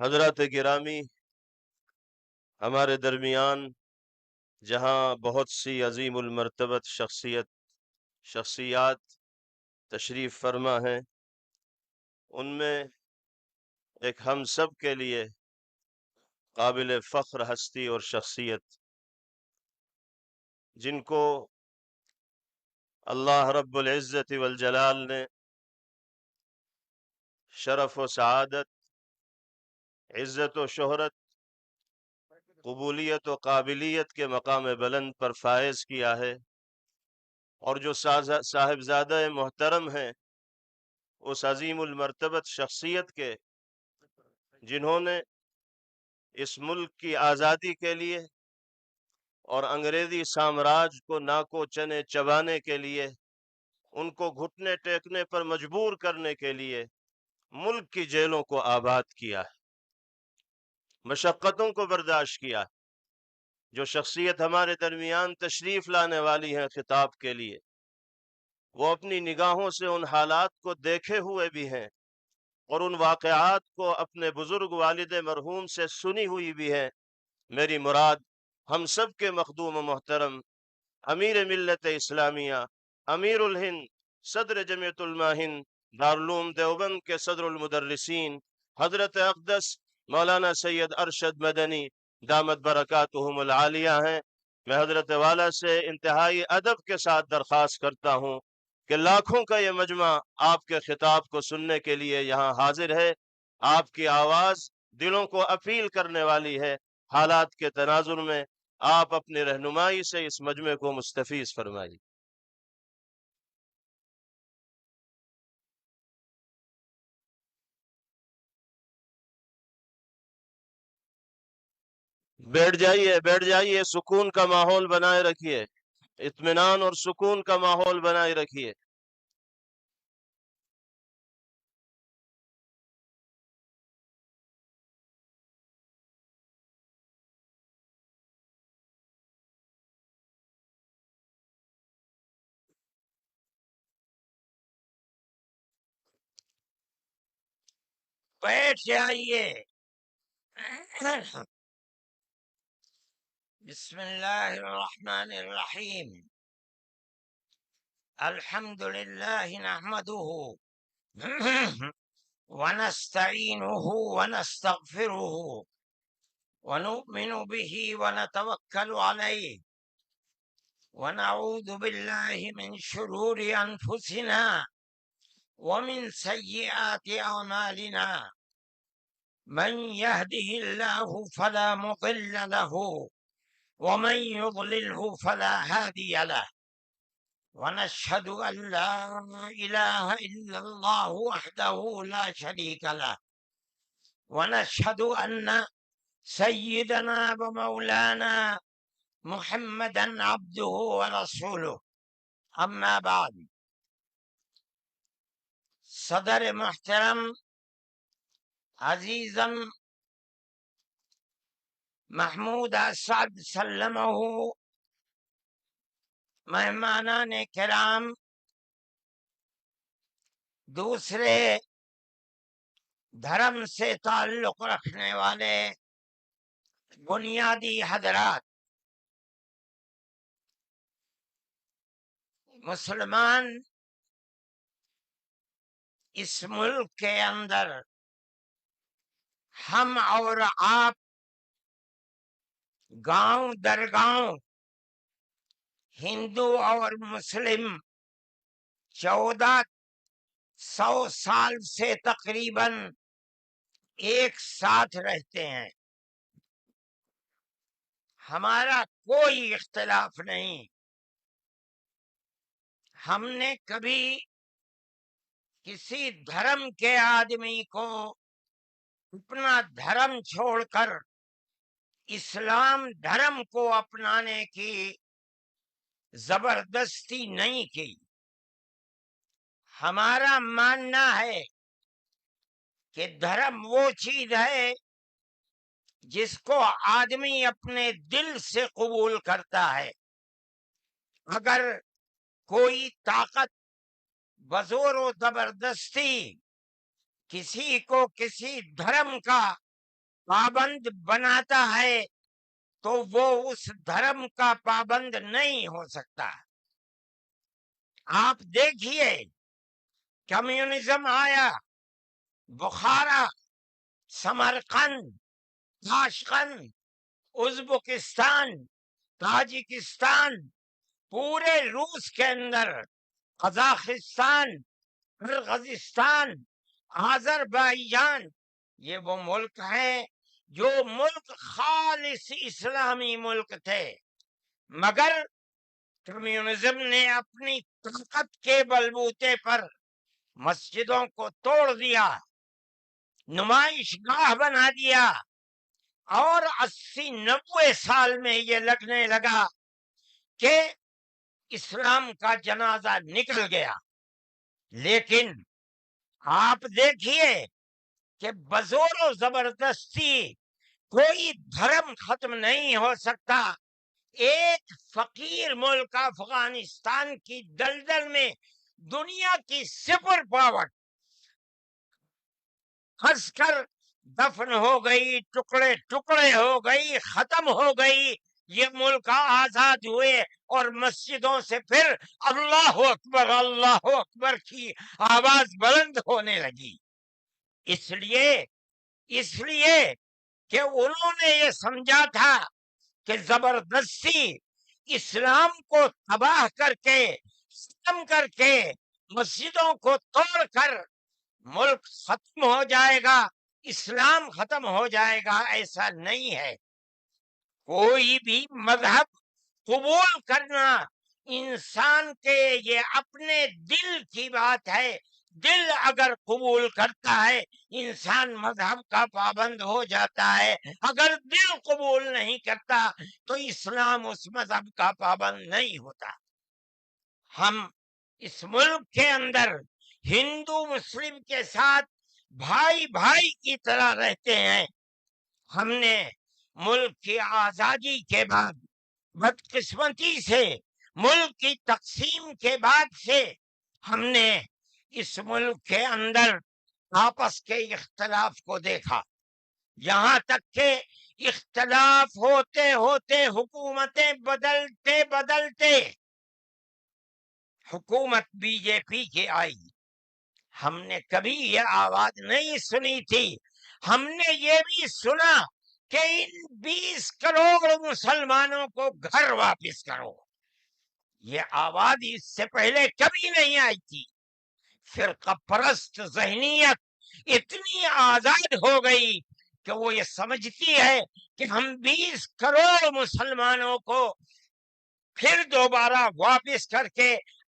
حضرات گرامی، ہمارے درمیان جہاں بہت سی عظیم المرتبت شخصیات تشریف فرما ہیں، ان میں ایک ہم سب کے لیے قابل فخر ہستی اور شخصیت جن کو اللہ رب العزت والجلال نے شرف و سعادت، عزت و شہرت، قبولیت و قابلیت کے مقام بلند پر فائز کیا ہے، اور جو صاحبزادہ محترم ہیں اس عظیم المرتبت شخصیت کے، جنہوں نے اس ملک کی آزادی کے لیے اور انگریزی سامراج کو ناکو چنے چبانے کے لیے، ان کو گھٹنے ٹیکنے پر مجبور کرنے کے لیے ملک کی جیلوں کو آباد کیا ہے، مشقتوں کو برداشت کیا ہے۔ جو شخصیت ہمارے درمیان تشریف لانے والی ہے خطاب کے لیے، وہ اپنی نگاہوں سے ان حالات کو دیکھے ہوئے بھی ہیں اور ان واقعات کو اپنے بزرگ والد مرحوم سے سنی ہوئی بھی ہے۔ میری مراد ہم سب کے مخدوم و محترم امیر ملت اسلامیہ، امیر الہند، صدر جمعیت علماء ہند دارالعلوم دیوبند کے صدر المدرسین حضرت اقدس مولانا سید ارشد مدنی دامت برکاتہم العالیہ ہیں۔ میں حضرت والا سے انتہائی ادب کے ساتھ درخواست کرتا ہوں کہ لاکھوں کا یہ مجمع آپ کے خطاب کو سننے کے لیے یہاں حاضر ہے۔ آپ کی آواز دلوں کو اپیل کرنے والی ہے۔ حالات کے تناظر میں آپ اپنی رہنمائی سے اس مجمع کو مستفیض فرمائیے۔ بیٹھ جائیے، سکون کا ماحول بنائے رکھیے، اطمینان اور سکون کا ماحول بنائے رکھیے۔ بیٹھ جائیے۔ بسم اللہ الرحمن الرحیم۔ الحمد للہ نحمده ونستعینه ونستغفره ونؤمن به ونتوکل علیہ ونعوذ باللہ من شرور انفسنا ومن سیئات اعمالنا، من يهده الله فلا مضل له ومن يضلله فلا هادي له، ونشهد أن لا إله إلا الله وحده لا شريك له، ونشهد أن سيدنا ومولانا محمدا عبده ورسوله، أما بعد۔ صدر محترم عزیزم محمود اسعد سلمہ، مہمانان کرام، دوسرے دھرم سے تعلق رکھنے والے بنیادی حضرات، مسلمان اس ملک کے اندر ہم اور آپ گاؤں در گاؤں، ہندو اور مسلم 1400 سال سے تقریباً ایک ساتھ رہتے ہیں۔ ہمارا کوئی اختلاف نہیں۔ ہم نے کبھی کسی دھرم کے آدمی کو اپنا دھرم چھوڑ کر اسلام دھرم کو اپنانے کی زبردستی نہیں کی۔ ہمارا ماننا ہے کہ دھرم وہ چیز ہے جس کو آدمی اپنے دل سے قبول کرتا ہے۔ اگر کوئی طاقت بزور و زبردستی کسی کو کسی دھرم کا پابند بناتا ہے تو وہ اس دھرم کا پابند نہیں ہو سکتا۔ آپ دیکھیے کمیونزم آیا، بخارا، سمرقند، تاشقند، ازبکستان، تاجکستان، پورے روس کے اندر، قزاقستان، قرغیزستان، آذربائیجان، یہ وہ ملک ہیں جو ملک خالص اسلامی ملک تھے، مگر کمیونزم نے اپنی طاقت کے بلبوتے پر مسجدوں کو توڑ دیا، نمائش گاہ بنا دیا، اور 80-90 سال میں یہ لگنے لگا کہ اسلام کا جنازہ نکل گیا۔ لیکن آپ دیکھیے کہ بزور و زبردستی کوئی دھرم ختم نہیں ہو سکتا۔ ایک فقیر ملک افغانستان کی دلدل میں دنیا کی سپر پاور پھنس کر دفن ہو گئی، ٹکڑے ٹکڑے ہو گئی، ختم ہو گئی۔ یہ ملک آزاد ہوئے اور مسجدوں سے پھر اللہ اکبر کی آواز بلند ہونے لگی۔ اس لیے کہ انہوں نے یہ سمجھا تھا کہ زبردستی اسلام کو تباہ کر کے، ختم کر کے، مسجدوں کو توڑ کر ملک ختم ہو جائے گا، اسلام ختم ہو جائے گا۔ ایسا نہیں ہے۔ کوئی بھی مذہب قبول کرنا انسان کے یہ اپنے دل کی بات ہے۔ دل اگر قبول کرتا ہے انسان مذہب کا پابند ہو جاتا ہے، اگر دل قبول نہیں کرتا تو اسلام اس مذہب کا پابند نہیں ہوتا۔ ہم اس ملک کے اندر ہندو مسلم کے ساتھ بھائی بھائی کی طرح رہتے ہیں۔ ہم نے ملک کی آزادی کے بعد بدقسمتی سے ملک کی تقسیم کے بعد سے ہم نے اس ملک کے اندر آپس کے اختلاف کو دیکھا، یہاں تک کہ اختلاف ہوتے ہوتے حکومتیں بدلتے بدلتے حکومت بی جے پی کی آئی۔ ہم نے کبھی یہ آواز نہیں سنی تھی۔ ہم نے یہ بھی سنا کہ ان 20 کروڑ مسلمانوں کو گھر واپس کرو۔ یہ آواز اس سے پہلے کبھی نہیں آئی تھی۔ فرقہ پرست ذہنیت اتنی آزاد ہو گئی کہ وہ یہ سمجھتی ہے کہ ہم 20 کروڑ مسلمانوں کو پھر دوبارہ واپس کر کے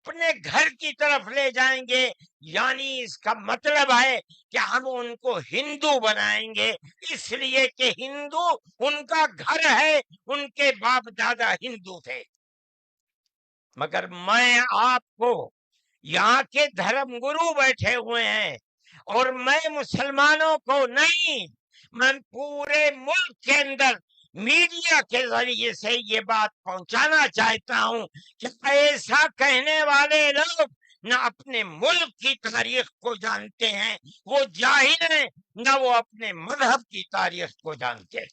اپنے گھر کی طرف لے جائیں گے، یعنی اس کا مطلب ہے کہ ہم ان کو ہندو بنائیں گے، اس لیے کہ ہندو ان کا گھر ہے، ان کے باپ دادا ہندو تھے۔ مگر میں آپ کو یہاں کے دھرم گرو بیٹھے ہوئے ہیں اور میں مسلمانوں کو نہیں، میں پورے ملک کے اندر میڈیا کے ذریعے سے یہ بات پہنچانا چاہتا ہوں کہ ایسا کہنے والے لوگ نہ اپنے ملک کی تاریخ کو جانتے ہیں، وہ جاہل ہیں، نہ وہ اپنے مذہب کی تاریخ کو جانتے ہیں۔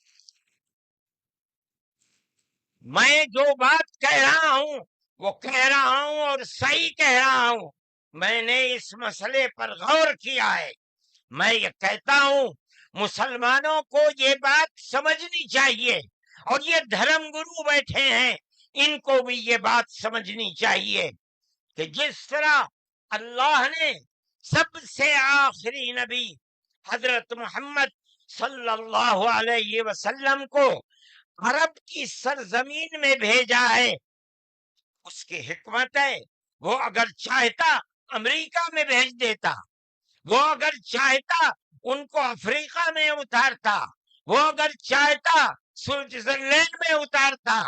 میں جو بات کہہ رہا ہوں وہ کہہ رہا ہوں اور صحیح کہہ رہا ہوں۔ میں نے اس مسئلے پر غور کیا ہے۔ میں یہ کہتا ہوں مسلمانوں کو یہ بات سمجھنی چاہیے، اور یہ دھرم گرو بیٹھے ہیں ان کو بھی یہ بات سمجھنی چاہیے کہ جس طرح اللہ نے سب سے آخری نبی حضرت محمد صلی اللہ علیہ وسلم کو عرب کی سرزمین میں بھیجا ہے، اس کی حکمت ہے۔ وہ اگر چاہتا امریکہ میں بھیج دیتا، وہ اگر چاہتا ان کو افریقہ میں اتارتا، وہ اگر چاہتا سوئٹزرلینڈ میں اتارتا،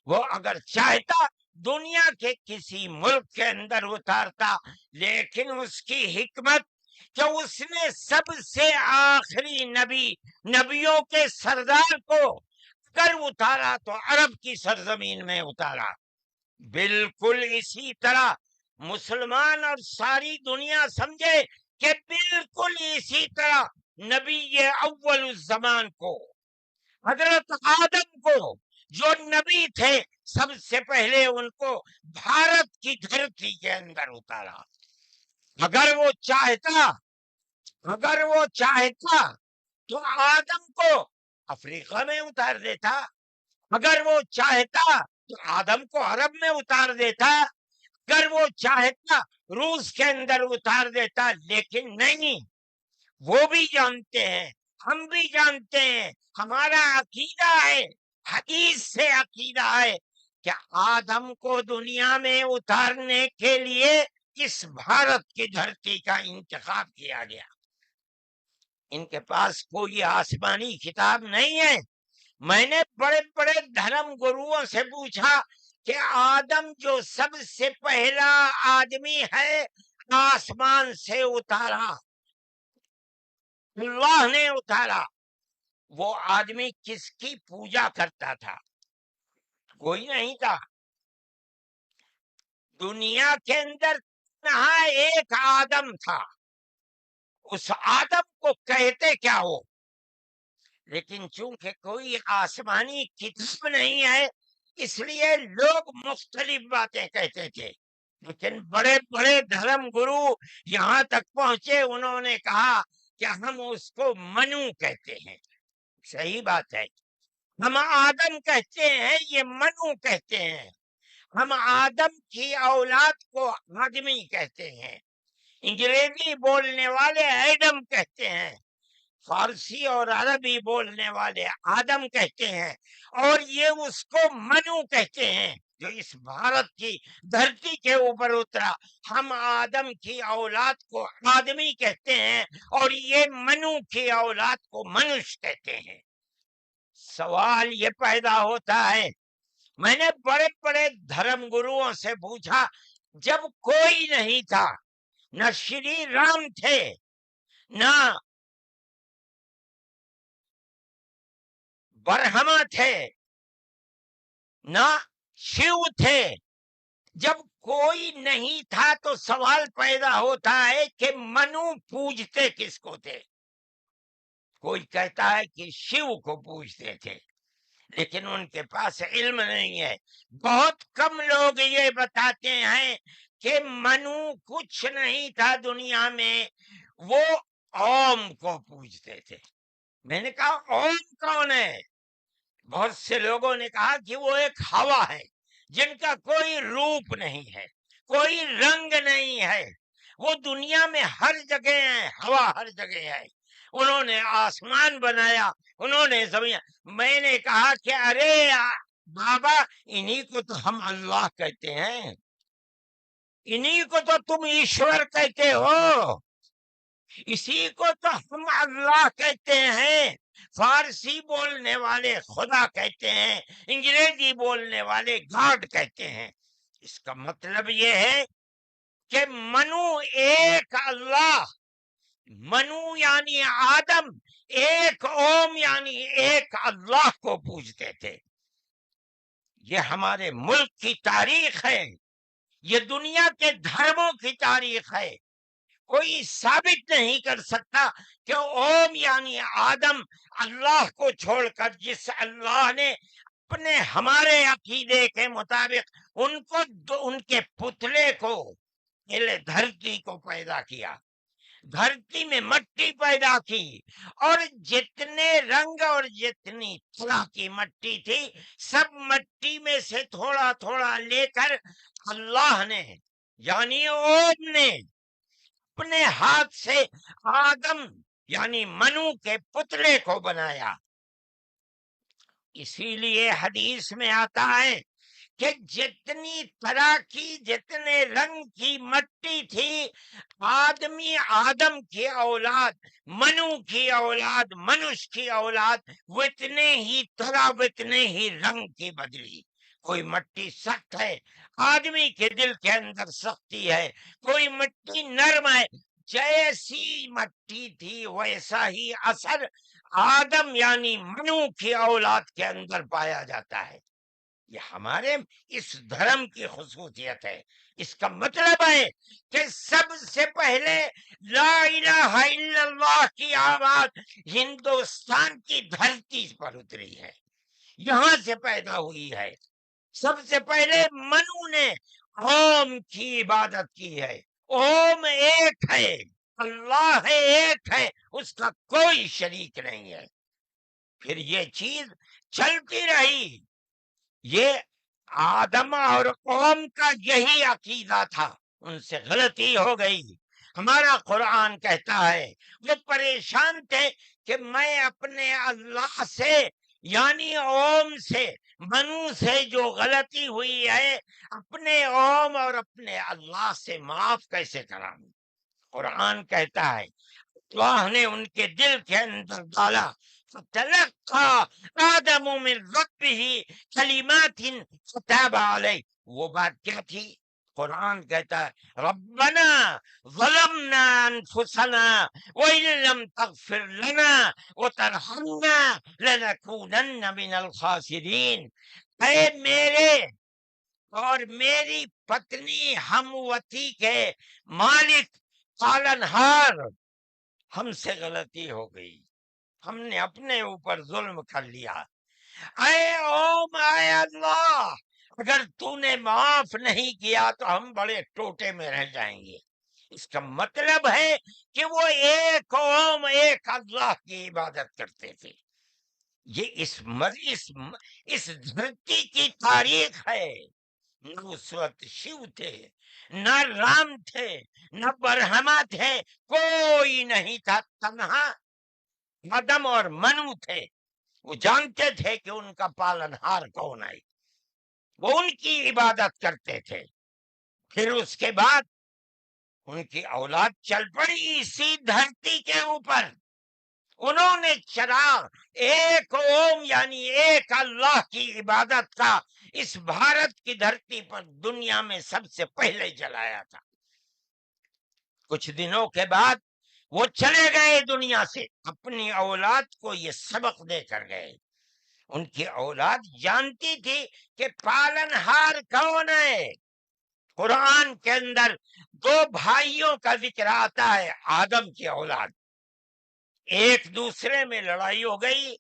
وہ اگر چاہتا دنیا کے کسی ملک کے اندر اتارتا، لیکن اس کی حکمت کہ اس نے سب سے آخری نبیوں کے سردار کو اگر اتارا تو عرب کی سرزمین میں اتارا۔ بالکل اسی طرح مسلمان اور ساری دنیا سمجھے کہ بالکل اسی طرح نبی اول الزمان کو، حضرت آدم کو جو نبی تھے سب سے پہلے ان کو بھارت کی دھرتی کے اندر اتارا۔ اگر وہ چاہتا تو آدم کو افریقہ میں اتار دیتا، اگر وہ چاہتا تو آدم کو عرب میں اتار دیتا، اگر وہ چاہتا روس کے اندر اتار دیتا، لیکن نہیں۔ وہ بھی جانتے ہیں، ہم بھی جانتے ہیں، ہمارا عقیدہ ہے، حدیث سے عقیدہ ہے کہ آدم کو دنیا میں اتارنے کے لیے اس بھارت کی دھرتی کا انتخاب کیا گیا۔ ان کے پاس کوئی آسمانی کتاب نہیں ہے۔ میں نے بڑے بڑے دھرم گروؤں سے پوچھا کہ آدم جو سب سے پہلا آدمی ہے آسمان سے اتارا، اللہ نے اتارا، وہ آدمی کس کی پوجا کرتا تھا؟ کوئی نہیں تھا دنیا کے اندر، یہاں ایک آدم تھا، اس آدم کو کہتے کیا ہو؟ لیکن چونکہ کوئی آسمانی کتاب نہیں ہے اس لیے لوگ مختلف باتیں کہتے تھے، لیکن بڑے بڑے دھرم گرو یہاں تک پہنچے، انہوں نے کہا کہ ہم اس کو منو کہتے ہیں۔ صحیح بات ہے، ہم آدم کہتے ہیں، یہ منو کہتے ہیں۔ ہم آدم کی اولاد کو آدمی کہتے ہیں، انگریزی بولنے والے ایڈم کہتے ہیں، فارسی اور عربی بولنے والے آدم کہتے ہیں، اور یہ اس کو منو کہتے ہیں جو اس بھارت کی دھرتی کے اوپر اترا۔ ہم آدم کی اولاد کو آدمی کہتے ہیں اور یہ منو کی اولاد کو منش کہتے ہیں۔ سوال یہ پیدا ہوتا ہے، میں نے بڑے بڑے دھرم گروؤں سے پوچھا، جب کوئی نہیں تھا، نہ شری رام تھے، نہ برہما تھے، نہ شیو تھے، جب کوئی نہیں تھا تو سوال پیدا ہوتا ہے کہ منو پوجتے کس کو تھے؟ کوئی کہتا ہے کہ شیو کو پوجتے تھے، لیکن ان کے پاس علم نہیں ہے۔ بہت کم لوگ یہ بتاتے ہیں کہ منو کچھ نہیں تھا دنیا میں، وہ اوم کو پوجتے تھے۔ میں نے کہا اوم کون ہے؟ بہت سے لوگوں نے کہا کہ وہ ایک ہوا ہے جن کا کوئی روپ نہیں ہے، کوئی رنگ نہیں ہے، وہ دنیا میں ہر جگہ ہے، ہوا ہر جگہ ہے، انہوں نے آسمان بنایا، انہوں نے زمین۔ میں نے کہا کہ ارے بابا، انہی کو تو ہم اللہ کہتے ہیں، انہی کو تو تم ایشور کہتے ہو، اسی کو تو ہم اللہ کہتے ہیں۔ فارسی بولنے والے خدا کہتے ہیں، انگریزی بولنے والے گاڈ کہتے ہیں۔ اس کا مطلب یہ ہے کہ منو ایک اللہ، منو یعنی آدم، ایک اوم یعنی ایک اللہ کو پوجتے تھے۔ یہ ہمارے ملک کی تاریخ ہے، یہ دنیا کے دھرموں کی تاریخ ہے۔ کوئی ثابت نہیں کر سکتا کہ اوم یعنی آدم اللہ کو چھوڑ کر جس اللہ نے اپنے ہمارے عقیدے کے مطابق ان کے پتلے کو، دھرتی کو پیدا کیا، دھرتی میں مٹی پیدا کی، اور جتنے رنگ اور جتنی طرح کی مٹی تھی سب مٹی میں سے تھوڑا تھوڑا لے کر اللہ نے یعنی اوم نے اپنے ہاتھ سے آدم یعنی منو کے پتلے کو بنایا۔ اسی لیے حدیث میں آتا ہے کہ جتنی طرح کی، جتنے رنگ کی مٹی تھی، آدم کی اولاد، منو کی اولاد، منش کی اولاد، وہ اتنے ہی طرح، اتنے ہی رنگ کی بدلی۔ کوئی مٹی سخت ہے، آدمی کے دل کے اندر سختی ہے، کوئی مٹی نرم ہے، جیسی مٹی تھی ویسا ہی اثر آدم یعنی منو کی اولاد کے اندر پایا جاتا ہے۔ یہ ہمارے اس دھرم کی خصوصیت ہے، اس کا مطلب ہے کہ سب سے پہلے لا الہ الا اللہ کی آواز ہندوستان کی دھرتی پر اتری ہے، یہاں سے پیدا ہوئی ہے۔ سب سے پہلے منو نے اوم کی عبادت کی ہے۔ اوم ایک ہے، اللہ ایک ہے، اس کا کوئی شریک نہیں ہے۔ پھر یہ چیز چلتی رہی۔ یہ آدم اور قوم کا یہی عقیدہ تھا، ان سے غلطی ہو گئی۔ ہمارا قرآن کہتا ہے وہ پریشان تھے کہ میں اپنے اللہ سے یعنی اوم سے منو سے جو غلطی ہوئی ہے اپنے اوم اور اپنے اللہ سے معاف کیسے کراؤں۔ قرآن کہتا ہے اللہ نے ان کے دل کے اندر ڈالا، فتلقى آدم من ربه کلمات فتاب علیہ۔ وہ بات کیا تھی؟ قرآن کہتا ہے ربنا ظلمنا انفسنا وإن لم تغفر لنا وترحمنا لنكونن من الخاسرین۔ اے میرے اور میری پتنی ہموتی کے مالک پالنہار، ہم سے غلطی ہو گئی، ہم نے اپنے اوپر ظلم کر لیا۔ اے اوم، اے اللہ، اگر تو نے معاف نہیں کیا تو ہم بڑے ٹوٹے میں رہ جائیں گے۔ اس کا مطلب ہے کہ وہ ایک اوم ایک اللہ کی عبادت کرتے تھے۔ یہ اس دھرتی کی تاریخ ہے۔ نہ اس وقت شیو تھے، نہ رام تھے، نہ برہما تھے، کوئی نہیں تھا، تنہا آدم اور منو تھے۔ وہ جانتے تھے کہ ان کا پالنہار کون ہے، وہ ان کی عبادت کرتے تھے۔ پھر اس کے بعد ان کی اولاد چل پڑی اسی دھرتی کے اوپر، انہوں نے چراغ ایک اوم یعنی ایک اللہ کی عبادت کا اس بھارت کی دھرتی پر دنیا میں سب سے پہلے جلایا تھا۔ کچھ دنوں کے بعد وہ چلے گئے دنیا سے، اپنی اولاد کو یہ سبق دے کر گئے۔ ان کی اولاد جانتی تھی کہ پالنہار کون ہے۔ قرآن کے اندر دو بھائیوں کا ذکر آتا ہے، آدم کی اولاد، ایک دوسرے میں لڑائی ہو گئی۔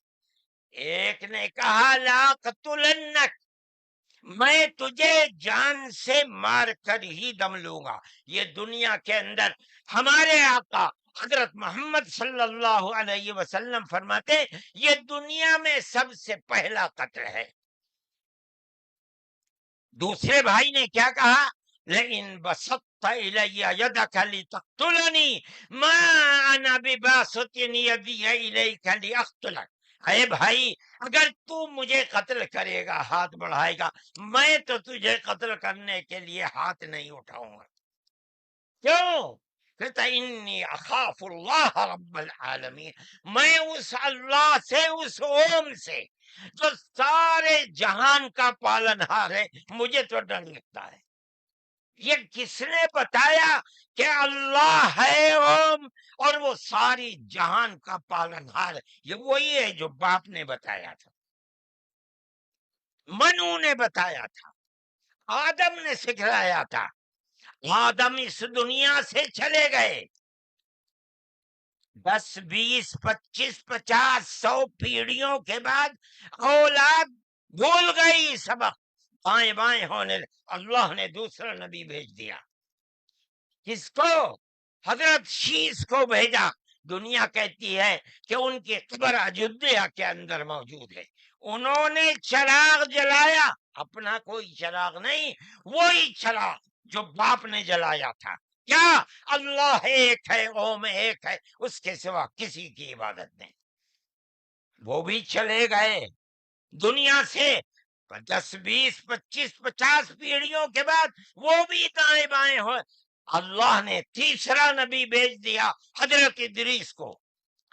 ایک نے کہا لا قتلنک، میں تجھے جان سے مار کر ہی دم لوں گا۔ یہ دنیا کے اندر ہمارے آقا حضرت محمد صلی اللہ علیہ وسلم فرماتے یہ دنیا میں سب سے پہلا قتل ہے۔ دوسرے بھائی نے کیا کہا؟ لئن بسطت الی یدک لتقتلنی ما انا بباسط یدی الیک لاقتلک۔ اے بھائی، اگر تو مجھے قتل کرے گا، ہاتھ بڑھائے گا، میں تو تجھے قتل کرنے کے لیے ہاتھ نہیں اٹھاؤں گا۔ کیوں؟ کہتا انی اخاف اللہ رب العالمین، میں اس اللہ سے، اس اوم سے جو سارے جہان کا پالنہار ہے، مجھے تو ڈر لگتا ہے۔ یہ کس نے بتایا کہ اللہ ہے اوم اور وہ ساری جہان کا پالنہار ہے؟ یہ وہی ہے جو باپ نے بتایا تھا، منو نے بتایا تھا، آدم نے سکھلایا تھا۔ آدم اس دنیا سے چلے گئے، 10 20 25 50 100 پیڑھیوں کے بعد اولاد بھول گئی سبق، بائیں بائیں ہونے، اللہ نے دوسرا نبی بھیج دیا۔ کس کو؟ حضرت شیس کو بھیجا۔ دنیا کہتی ہے کہ ان کی قبر اجودھیا کے اندر موجود ہے۔ انہوں نے چراغ جلایا، اپنا کوئی چراغ نہیں، وہی چراغ جو باپ نے جلایا تھا۔ کیا؟ اللہ ایک ہے، اوم ایک ہے، اس کے سوا کسی کی عبادت نہیں۔ وہ بھی چلے گئے دنیا سے 10 20 25 50 پیڑھیوں کے بعد، وہ بھی دائیں بائیں ہوئے۔ اللہ نے تیسرا نبی بھیج دیا حضرت ادریس کو۔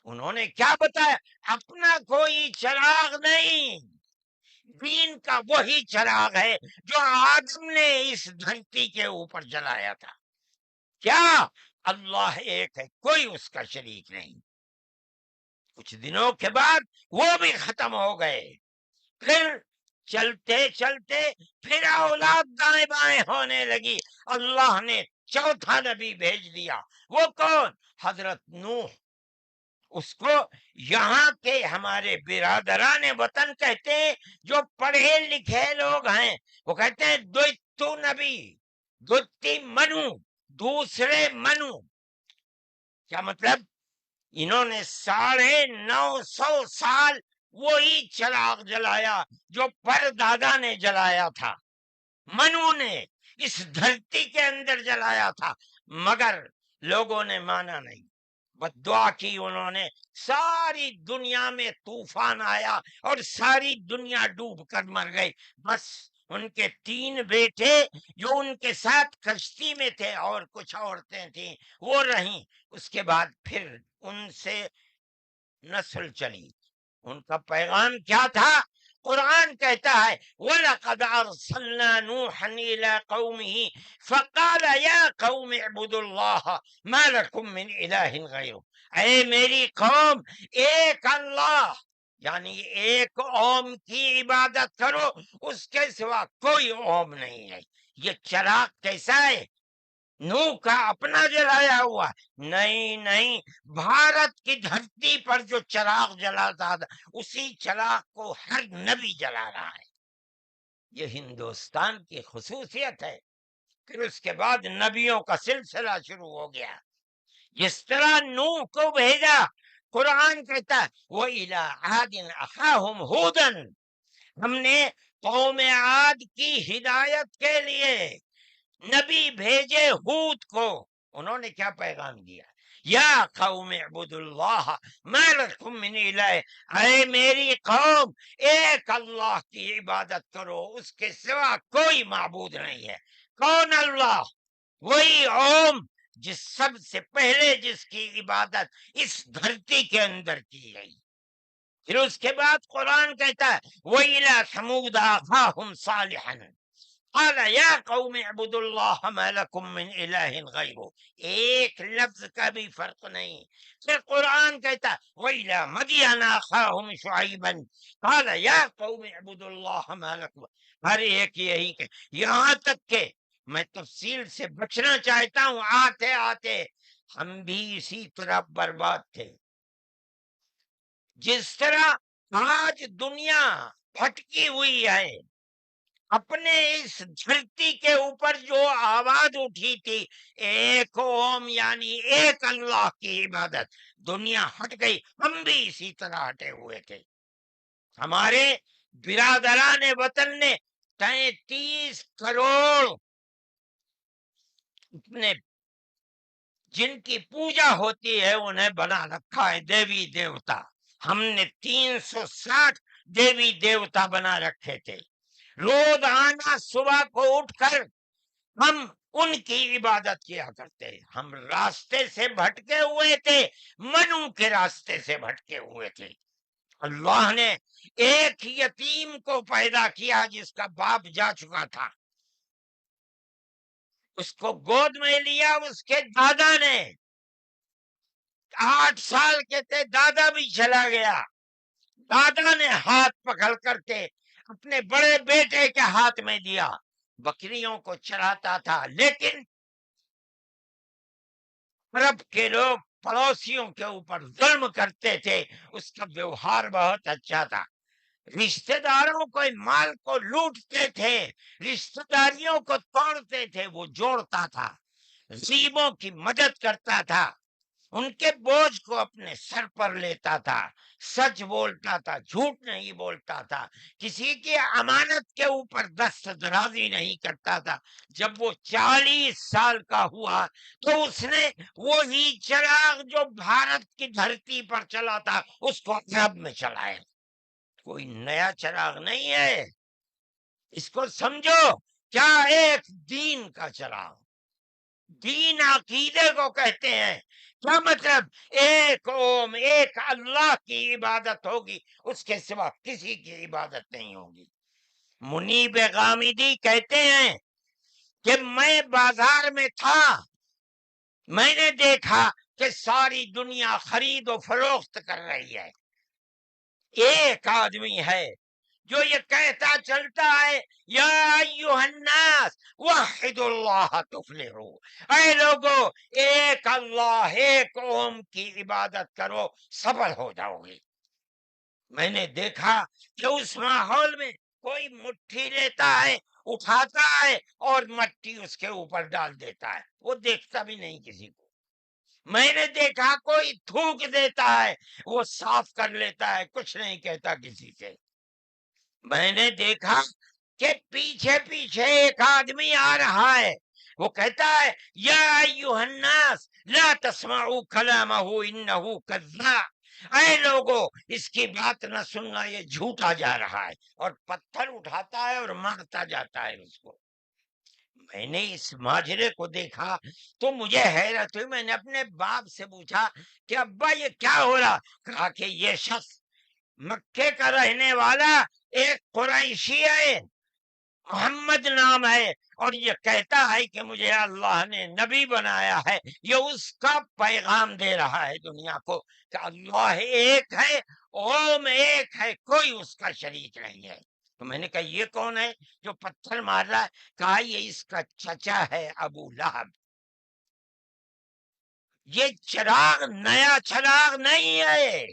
انہوں نے کیا بتایا؟ اپنا کوئی چراغ نہیں، دین کا وہی چراغ ہے جو آدم نے اس دھرتی کے اوپر جلایا تھا۔ کیا؟ اللہ ایک ہے، کوئی اس کا شریک نہیں۔ کچھ دنوں کے بعد وہ بھی ختم ہو گئے۔ پھر چلتے چلتے پھر اولاد دائیں بائیں ہونے لگی، اللہ نے چوتھا نبی بھیج دیا۔ وہ کون؟ حضرت نوح۔ اس کو یہاں کے ہمارے برادران وطن کہتے ہیں، جو پڑھے لکھے لوگ ہیں، وہ کہتے ہیں دوتو نبی، دوتی منو، دوسرے منو۔ کیا مطلب؟ انہوں نے 950 سال وہی چراغ جلایا جو پر دادا نے جلایا تھا، منو نے اس دھرتی کے اندر جلایا تھا، مگر لوگوں نے مانا نہیں، بس دعا کی انہوں نے، ساری دنیا میں طوفان آیا اور ساری دنیا ڈوب کر مر گئی، بس ان کے 3 بیٹے جو ان کے ساتھ کشتی میں تھے اور کچھ عورتیں تھیں وہ رہیں، اس کے بعد پھر ان سے نسل چلی۔ ان کا پیغام کیا تھا؟ قرآن کہتا ہے وَلَقَدْ أَرْسَلْنَا نُوحًا إِلَىٰ قَوْمِهِ فَقَالَ يَا قَوْمِ اعْبُدُوا اللَّهَ مَا لَكُم مِّنْ إِلَٰهٍ غَيْرُهُ، اے میری قوم، ایک اللہ یعنی ایک اوم کی عبادت کرو، اس کے سوا کوئی اوم نہیں ہے۔ یہ چراغ کیسا ہے؟ نوح کا اپنا جلایا ہوا؟ نہیں، بھارت کی دھرتی پر جو چراغ جلاتا تھا اسی چراغ کو ہر نبی جلا رہا ہے۔ یہ ہندوستان کی خصوصیت ہے۔ پھر اس کے بعد نبیوں کا سلسلہ شروع ہو گیا۔ جس طرح نوح کو بھیجا، قرآن کہتا ہے وَإِلَىٰ عَادٍ أَخَاهُمْ هُودًا، ہم نے قوم عاد کی ہدایت کے لیے نبی بھیجے ہود کو۔ انہوں نے کیا پیغام دیا؟ یا قوم اعبدوا اللہ ما لکم من الہ، اے میری قوم، ایک اللہ کی عبادت کرو، اس کے سوا کوئی معبود نہیں ہے۔ کون اللہ؟ وہی اوم جس سب سے پہلے جس کی عبادت اس دھرتی کے اندر کی گئی۔ پھر اس کے بعد قرآن کہتا ہے وَإِلَىٰ ثَمُودَ أَخَاهُمْ صَالِحًا قال یا قوم اعبدوا اللہ ما لکم من الہ غیرہ، ایک لفظ کا بھی فرق نہیں۔ پھر قرآن کہتا وَإِلَىٰ مَدْيَنَ أَخَاهُمْ شُعَيْبًا قال یا قوم اعبدوا اللہ ما لکم، ہر ایک یہی کہ یہاں تک کہ میں تفصیل سے بچنا چاہتا ہوں، آتے آتے ہم بھی اسی طرح برباد تھے۔ جس طرح آج دنیا پھٹکی ہوئی ہے، اپنے اس دھرتی کے اوپر جو آواز اٹھی تھی ایک اوم یعنی ایک اللہ کی عبادت، دنیا ہٹ گئی، ہم بھی اسی طرح ہٹے ہوئے تھے۔ ہمارے برادران وطن نے 33 کروڑ اپنے جن کی پوجا ہوتی ہے انہیں بنا رکھا ہے دیوی دیوتا۔ ہم نے 360 دیوی دیوتا بنا رکھے تھے۔ روز آنا صبح کو اٹھ کر ہم ان کی عبادت کیا کرتے۔ ہم راستے سے بھٹکے ہوئے تھے، منو کے راستے سے بھٹکے ہوئے تھے۔ اللہ نے ایک یتیم کو پیدا کیا جس کا باپ جا چکا تھا، اس کو گود میں لیا اس کے دادا نے، 8 سال کے تھے، دادا بھی چلا گیا، دادا نے ہاتھ پکڑ کر کے اپنے بڑے بیٹے کے ہاتھ میں دیا، بکریوں کو چراتا تھا، لیکن عرب کے لوگ پڑوسیوں کے اوپر ظلم کرتے تھے، اس کا ویوہار بہت اچھا تھا، رشتہ داروں کو مال کو لوٹتے تھے، رشتہ داریوں کو توڑتے تھے، وہ جوڑتا تھا، غریبوں کی مدد کرتا تھا، ان کے بوجھ کو اپنے سر پر لیتا تھا، سچ بولتا تھا، جھوٹ نہیں بولتا تھا، کسی کی امانت کے اوپر دست درازی نہیں کرتا تھا۔ جب وہ 40 سال کا ہوا تو اس نے وہی چراغ جو بھارت کی دھرتی پر چلا تھا اس کو عرب میں چلایا۔ کوئی نیا چراغ نہیں ہے، اس کو سمجھو، کیا ایک دین کا چراغ، دین عقیدے کو کہتے ہیں۔ کیا مطلب؟ ایک اوم، ایک اللہ کی عبادت ہوگی، اس کے سوا کسی کی عبادت نہیں ہوگی۔ منیب غامدی کہتے ہیں کہ میں بازار میں تھا، میں نے دیکھا کہ ساری دنیا خرید و فروخت کر رہی ہے، ایک آدمی ہے جو یہ کہتا چلتا ہے یا ایھا الناس وحدوا اللہ تفلحوا، اے لوگو ایک اللہ ایک اوم کی عبادت کرو سفل ہو جاؤ گے۔ میں نے دیکھا کہ اس ماحول میں کوئی مٹھی لیتا ہے، اٹھاتا ہے اور مٹی اس کے اوپر ڈال دیتا ہے، وہ دیکھتا بھی نہیں کسی کو۔ میں نے دیکھا کوئی تھوک دیتا ہے، وہ صاف کر لیتا ہے، کچھ نہیں کہتا کسی سے۔ میں نے دیکھا کہ پیچھے پیچھے ایک آدمی آ رہا ہے، وہ کہتا ہے یا ایھا الناس لا تسمعوا کلامہ انہ کذاب، اے لوگو اس کی بات نہ سننا، یہ جھوٹا جا رہا ہے، اور پتھر اٹھاتا ہے اور مارتا جاتا ہے اس کو۔ میں نے اس ماجرے کو دیکھا تو مجھے حیرت ہوئی، میں نے اپنے باپ سے پوچھا کہ ابا یہ کیا ہو رہا؟ کہا کہ یہ شخص مکے کا رہنے والا ایک قریشی ہے، محمد نام ہے، اور یہ کہتا ہے کہ مجھے اللہ نے نبی بنایا ہے، یہ اس کا پیغام دے رہا ہے دنیا کو کہ اللہ ایک ہے، اوم ایک ہے، کوئی اس کا شریک نہیں ہے۔ تو میں نے کہا یہ کون ہے جو پتھر مار رہا ہے؟ کہا یہ اس کا چچا ہے ابو لہب۔ یہ چراغ نیا چراغ نہیں ہے،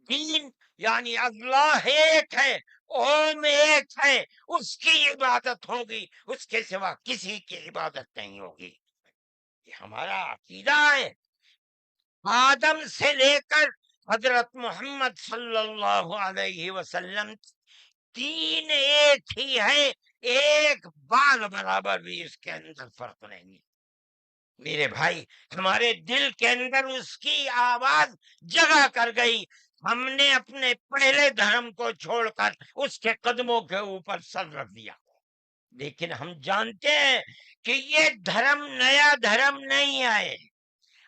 دین یعنی اللہ ایک ہے، اوم ایک ہے، اس کی عبادت ہوگی، اس کے سوا کسی کی عبادت نہیں ہوگی۔ یہ ہمارا عقیدہ ہے۔ آدم سے لے کر حضرت محمد صلی اللہ علیہ وسلم تین ایک ہی ہے، ایک بال برابر بھی اس کے اندر فرق نہیں ہے۔ میرے بھائی ہمارے دل کے اندر اس کی آواز جگہ کر گئی، ہم نے اپنے پہلے دھرم کو چھوڑ کر اس کے قدموں کے اوپر سر رکھ دیا، لیکن ہم جانتے ہیں کہ یہ دھرم نیا دھرم نہیں ہے۔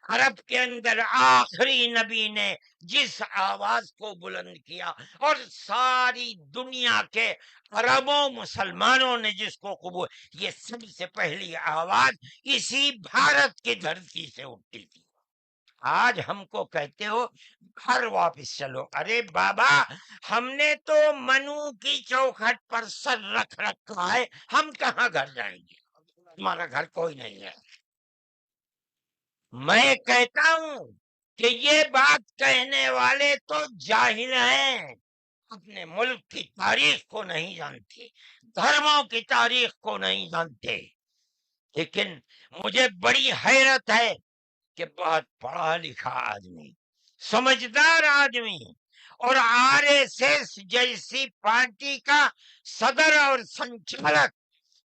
عرب کے اندر آخری نبی نے جس آواز کو بلند کیا اور ساری دنیا کے عربوں مسلمانوں نے جس کو قبول، یہ سب سے پہلی آواز اسی بھارت کی دھرتی سے اٹھتی تھی۔ آج ہم کو کہتے ہو گھر واپس چلو، ارے بابا ہم نے تو منو کی چوکھٹ پر سر رکھ رکھا ہے، ہم کہاں گھر جائیں گے؟ ہمارا گھر کوئی نہیں ہے۔ میں کہتا ہوں کہ یہ بات کہنے والے تو جاہل ہیں، اپنے ملک کی تاریخ کو نہیں جانتے، دھرموں کی تاریخ کو نہیں جانتے۔ لیکن مجھے بڑی حیرت ہے کہ بہت پڑھا لکھا آدمی، سمجھدار آدمی، اور آر ایس ایس جیسی پارٹی کا صدر اور سنچالک،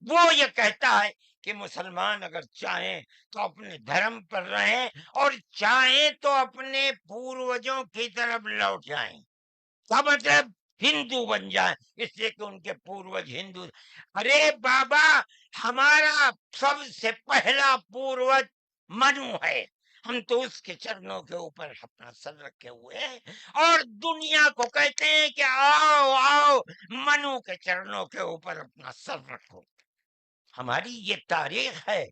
وہ یہ کہتا ہے کہ مسلمان اگر چاہیں تو اپنے دھرم پر رہیں اور چاہیں تو اپنے پوروجوں کی طرف لوٹ جائیں، کا مطلب ہندو بن جائیں، اس لیے کہ ان کے پوروج ہندو۔ ارے بابا ہمارا سب سے پہلا پوروج منو ہے، ہم تو اس کے چرنوں کے اوپر اپنا سر رکھے ہوئے ہیں، اور دنیا کو کہتے ہیں کہ آؤ آؤ منو کے چرنوں کے اوپر اپنا سر رکھو۔ ہماری یہ تاریخ ہے،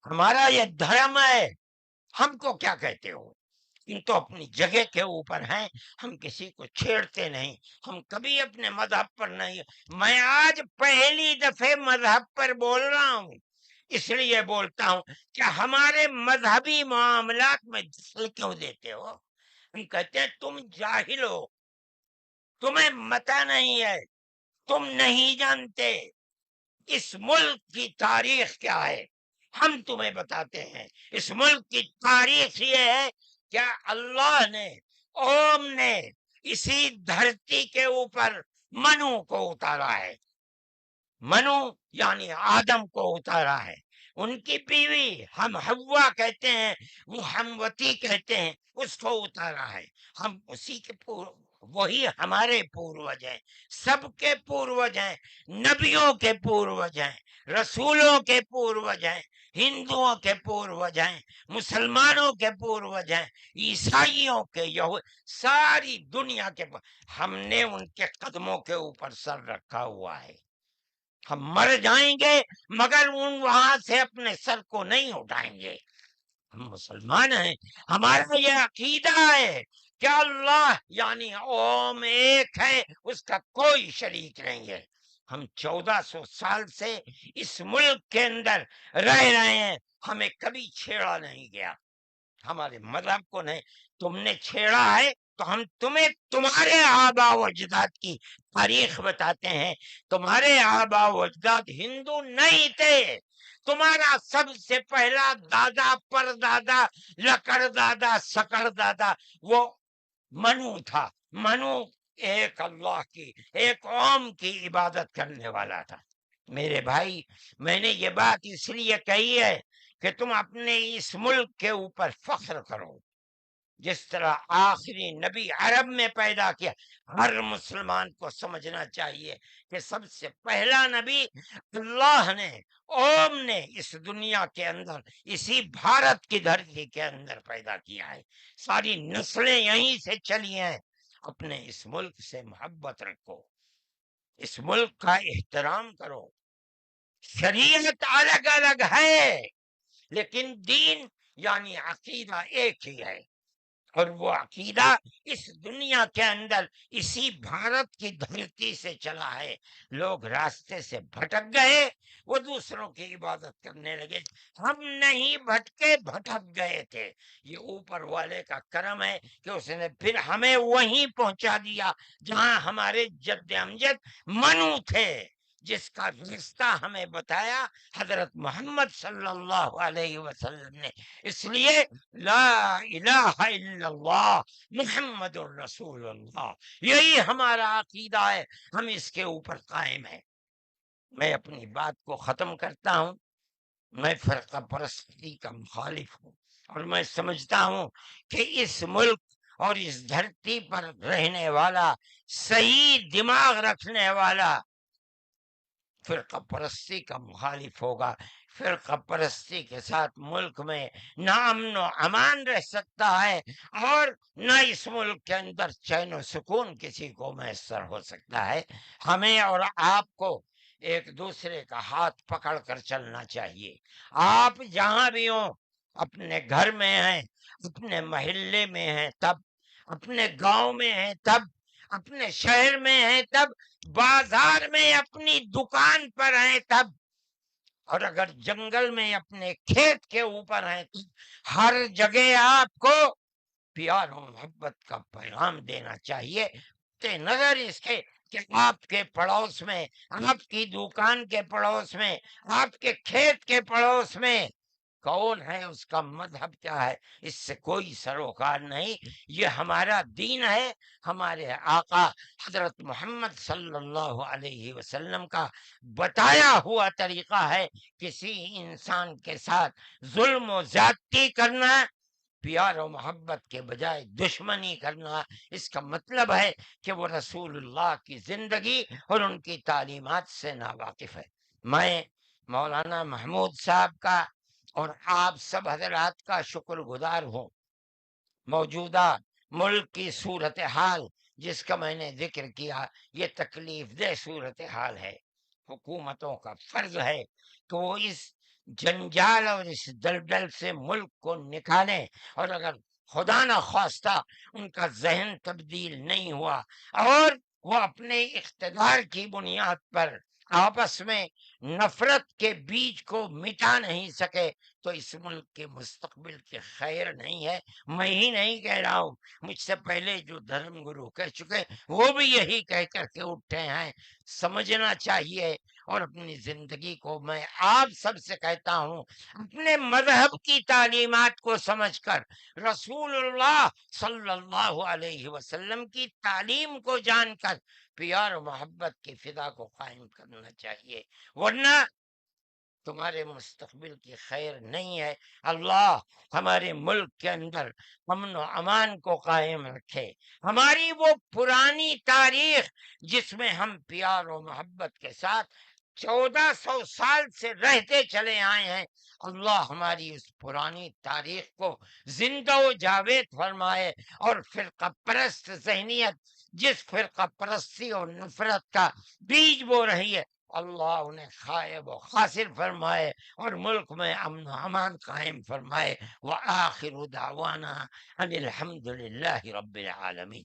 ہمارا یہ دھرم ہے، ہم کو کیا کہتے ہو؟ ان تو اپنی جگہ کے اوپر ہیں، ہم کسی کو چھیڑتے نہیں، ہم کبھی اپنے مذہب پر نہیں۔ میں آج پہلی دفعہ مذہب پر بول رہا ہوں، اس لیے بولتا ہوں کہ ہمارے مذہبی معاملات میں دخل کیوں دیتے ہو؟ ہم کہتے ہیں تم جاہل ہو، تمہیں متا نہیں ہے، تم نہیں جانتے اس ملک کی تاریخ کیا ہے، ہم تمہیں بتاتے ہیں۔ اس ملک کی تاریخ یہ ہے کہ اللہ نے، اوم نے اسی دھرتی کے اوپر منو کو اتارا ہے، منو یعنی آدم کو اتارا ہے، ان کی بیوی ہم حوا کہتے ہیں، وہ ہموتی کہتے ہیں، اس کو اتارا ہے۔ ہم اسی کے وہی ہمارے پوروج ہیں، سب کے پوروج ہیں، نبیوں کے پوروج ہیں، رسولوں کے پوروج ہیں، ہندوؤں کے پوروج ہیں، مسلمانوں کے پوروج ہیں، عیسائیوں کے، ساری دنیا کے ہم نے ان کے قدموں کے اوپر سر رکھا ہوا ہے۔ ہم مر جائیں گے مگر وہاں سے اپنے سر کو نہیں اٹھائیں گے۔ ہم مسلمان ہیں، ہمارا یہ عقیدہ ہے کہ اللہ یعنی اوم ایک ہے، اس کا کوئی شریک نہیں ہے۔ ہم 1400 سال سے اس ملک کے اندر رہ رہے ہیں، ہمیں کبھی چھیڑا نہیں گیا، ہمارے مذہب کو نہیں۔ تم نے چھیڑا ہے تو ہم تمہیں تمہارے آباء و اجداد کی تاریخ بتاتے ہیں۔ تمہارے آباء و اجداد ہندو نہیں تھے، تمہارا سب سے پہلا دادا پر دادا لکڑ دادا سکڑ دادا وہ منو تھا۔ منو ایک اللہ کی، ایک قوم کی عبادت کرنے والا تھا۔ میرے بھائی، میں نے یہ بات اس لیے کہی ہے کہ تم اپنے اس ملک کے اوپر فخر کرو، جس طرح آخری نبی عرب میں پیدا کیا۔ ہر مسلمان کو سمجھنا چاہیے کہ سب سے پہلا نبی اللہ نے، اوم نے اس دنیا کے اندر اسی بھارت کی دھرتی کے اندر پیدا کیا ہے۔ ساری نسلیں یہیں سے چلی ہیں۔ اپنے اس ملک سے محبت رکھو، اس ملک کا احترام کرو۔ شریعت الگ الگ ہے لیکن دین یعنی عقیدہ ایک ہی ہے، اور وہ عقیدہ اس دنیا کے اندر اسی بھارت کی دھرتی سے چلا ہے۔ لوگ راستے سے بھٹک گئے، وہ دوسروں کی عبادت کرنے لگے، ہم نہیں بھٹکے، بھٹک گئے تھے۔ یہ اوپر والے کا کرم ہے کہ اس نے پھر ہمیں وہیں پہنچا دیا جہاں ہمارے جد امجد منو تھے، جس کا رشتہ ہمیں بتایا حضرت محمد صلی اللہ علیہ وسلم نے۔ اس لیے لا الہ الا اللہ محمد الرسول اللہ، یہی ہمارا عقیدہ ہے، ہم اس کے اوپر قائم ہیں۔ میں اپنی بات کو ختم کرتا ہوں۔ میں فرقہ پرستی کا مخالف ہوں، اور میں سمجھتا ہوں کہ اس ملک اور اس دھرتی پر رہنے والا، صحیح دماغ رکھنے والا فرقہ پرستی کا مخالف ہوگا۔ فرقہ پرستی کے ساتھ ملک میں نہ امن و امان رہ سکتا ہے، اور نہ اس ملک کے اندر چین و سکون کسی کو میسر ہو سکتا ہے۔ ہمیں اور آپ کو ایک دوسرے کا ہاتھ پکڑ کر چلنا چاہیے۔ آپ جہاں بھی ہوں، اپنے گھر میں ہیں، اپنے محلے میں ہیں تب، اپنے گاؤں میں ہیں تب، اپنے شہر میں ہیں تب، بازار میں اپنی دکان پر ہیں تب، اور اگر جنگل میں اپنے کھیت کے اوپر ہیں تو ہر جگہ آپ کو پیار و محبت کا پیغام دینا چاہیے، نظر اس کے کہ آپ کے پڑوس میں، آپ کی دکان کے پڑوس میں، آپ کے کھیت کے پڑوس میں کون ہے، اس کا مذہب کیا ہے، اس سے کوئی سروکار نہیں۔ یہ ہمارا دین ہے، ہمارے آقا حضرت محمد صلی اللہ علیہ وسلم کا بتایا ہوا طریقہ ہے۔ کسی انسان کے ساتھ ظلم و زیادتی کرنا، پیار و محبت کے بجائے دشمنی کرنا، اس کا مطلب ہے کہ وہ رسول اللہ کی زندگی اور ان کی تعلیمات سے ناواقف ہے۔ میں مولانا محمود صاحب کا اور آپ سب حضرات کا شکر گزار ہوں۔ موجودہ ملک کی صورتحال جس کا میں نے ذکر کیا، یہ تکلیف دہ صورتحال ہے۔ حکومتوں کا فرض ہے کہ وہ اس جنجال اور اس دلدل سے ملک کو نکالیں، اور اگر خدا نہ خواستہ ان کا ذہن تبدیل نہیں ہوا اور وہ اپنے اقتدار کی بنیاد پر آپس میں نفرت کے بیج کو مٹا نہیں سکے تو اس ملک کے مستقبل کے خیر نہیں ہے۔ میں ہی نہیں کہہ رہا ہوں، مجھ سے پہلے جو دھرم گرو کہہ چکے وہ بھی یہی کہہ کر کے اٹھے ہیں۔ سمجھنا چاہیے، اور اپنی زندگی کو میں آپ سب سے کہتا ہوں، اپنے مذہب کی تعلیمات کو سمجھ کر، رسول اللہ صلی اللہ علیہ وسلم کی تعلیم کو جان کر پیار و محبت کی فضا کو قائم کرنا چاہیے، ورنہ تمہارے مستقبل کی خیر نہیں ہے۔ اللہ ہمارے ملک کے اندر امن و امان کو قائم رکھے۔ ہماری وہ پرانی تاریخ جس میں ہم پیار و محبت کے ساتھ 1400 سال سے رہتے چلے آئے ہیں، اللہ ہماری اس پرانی تاریخ کو زندہ و جاوید فرمائے، اور فرقہ پرست ذہنیت جس فرقہ پرستی اور نفرت کا بیج بو رہی ہے، اللہ انہیں خائب و خاسر فرمائے اور ملک میں امن و امان قائم فرمائے۔ وآخر دعوانا ان الحمد للہ رب العالمین۔